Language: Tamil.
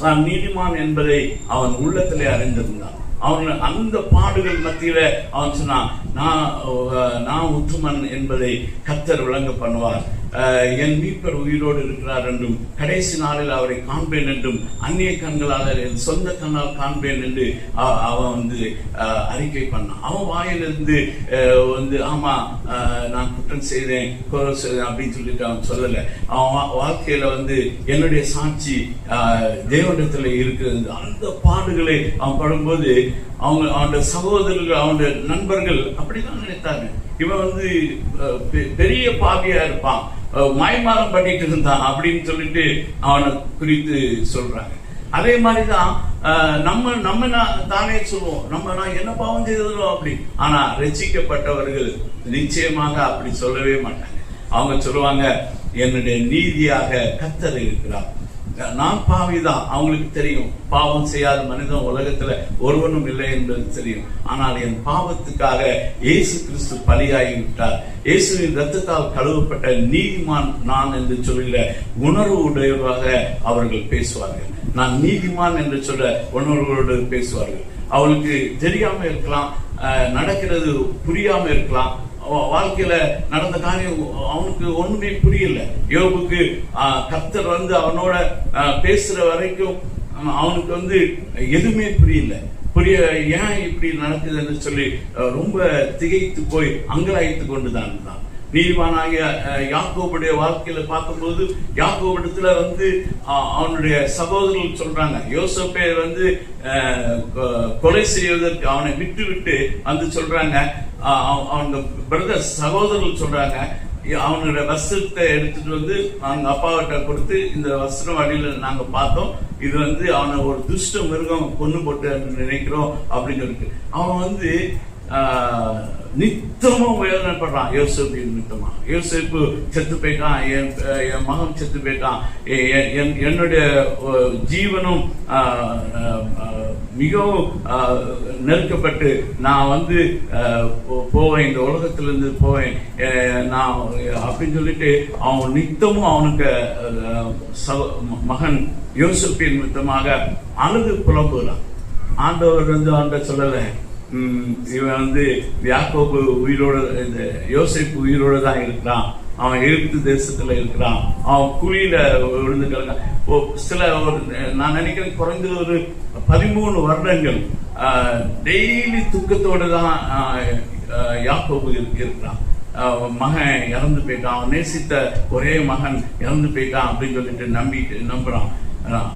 தான் நீதிமான் என்பதை அவன் உள்ளத்திலே அறிந்திருந்தான். அவன் அந்த பாடுகள் மத்தியில அவன் சொன்னான், நான் உத்தமன் என்பதை கர்த்தர் விளங்க பண்ணுவார், என் மீட்பர் உயிரோடு இருக்கிறார் என்றும் கடைசி நாளில் அவரை காண்பேன் என்றும் அந்நிய கண்களால் என் சொந்த கண்ணால் காண்பேன் என்று அவன் அறிக்கை பண்ணான். அவன் வாயிலிருந்து ஆமா நான் குற்றம் செய்தேன் குறை செய்தேன் அப்படின்னு சொல்லிட்டு அவன் சொல்லல. அவன் வாழ்க்கையில என்னுடைய சாட்சி தேவனிடத்துல இருக்கிறது. அந்த பாடுகளை அவன் படும்போது அவனுடைய சகோதரர்கள் அவனுடைய நண்பர்கள் அப்படிதான் நினைத்தாங்க, இவன் பெரிய பாவியா இருப்பான், மாய்மாலம் பண்ணிட்டு இருந்தான் அப்படின்னு சொல்லிட்டு அவனை குறித்து சொல்றாங்க. அதே மாதிரிதான் நம்ம தானே சொல்லுவோம், நான் என்ன பாவம் செய்தோம் அப்படி. ஆனா ரட்சிக்கப்பட்டவர்கள் நிச்சயமாக அப்படி சொல்லவே மாட்டாங்க. அவங்க சொல்லுவாங்க, என்னுடைய நீதியாக கர்த்தர் இருக்கிறார், நான் பாவிதான். அவங்களுக்கு தெரியும், பாவம் செய்யாத மனிதன் உலகத்துல ஒருவனும் இல்லை என்பது தெரியும். ஆனால் என் பாவத்துக்காக இயேசு கிறிஸ்து பலியாகிவிட்டார், இயேசுவின் ரத்தத்தால் கழுவப்பட்ட நீதிமான் நான் என்று சொல்கிற உணர்வு உடையவராக அவர்கள் பேசுவார்கள். நான் நீதிமான் என்று சொல்ற உணர்வோடு பேசுவார்கள். அவளுக்கு தெரியாம இருக்கலாம், நடக்கிறது புரியாம இருக்கலாம், வாழ்க்கையில நடந்த காரியம் அவனுக்கு ஒண்ணுமே புரியல. யோபுக்கு கர்த்தர் அவனோட பேசுற வரைக்கும் அவனுக்கு எதுவுமே புரியல. ஏன் இப்படி நடக்குதுன்னு சொல்லி ரொம்ப திகைத்து போய் அங்கலாய்த்து கொண்டுதான் இருந்தான். நீதிமானாகிய யாக்கோபுடைய வாழ்க்கையில பார்க்கும்போது யாக்கோபிடத்துல அவனுடைய சகோதரர்கள் சொல்றாங்க, யோசேப்பை கொலை செய்வதற்கு அவனை விட்டு சொல்றாங்க. அவங்க பிரதர் சகோதரர்கள் சொல்றாங்க, அவனுடைய வஸ்திரத்தை எடுத்துட்டு அவங்க அப்பாவிட்ட கொடுத்து, இந்த வஸ்திரம் அடியில நாங்க பார்த்தோம், இது அவனை ஒரு துஷ்ட மிருகம் கொண்டு போட்டு நினைக்கிறோம் அப்படின்னு சொல்லிட்டு அவன் நித்தமும் வேதனைப்படுறான். யோசேப்பு நித்தமா, யோசேப்பு செத்து போயிட்டான், என் மகன் செத்து போயிட்டான், என்னுடைய ஜீவனும் மிகவும் நெருக்கப்பட்டு நான் போவேன், இந்த உலகத்திலிருந்து போவேன் நான் அப்படின்னு சொல்லிட்டு அவன் நித்தமும் அவனுக்கு மகன் யோசேப்பின் நிமித்தமாக அழுது புலம்புகிறான். ஆண்டவர் ஆண்ட சொல்லல, இவன் யாக்கோபு உயிரோட, இந்த யோசேப்பு உயிரோட தான் இருக்கிறான், அவன் எகிப்து தேசத்துல இருக்கிறான், அவன் குழியில விழுந்து கிடக்கான். நான் நினைக்கிறேன் குறைந்த ஒரு 13 வருடங்கள் டெய்லி துக்கத்தோடு தான் யாக்கோபு இருக்கிறான். மகன் இறந்து போயிட்டான், அவன் நேசித்த ஒரே மகன் இறந்து போயிட்டான் அப்படின்னு சொல்லிட்டு நம்புறான்.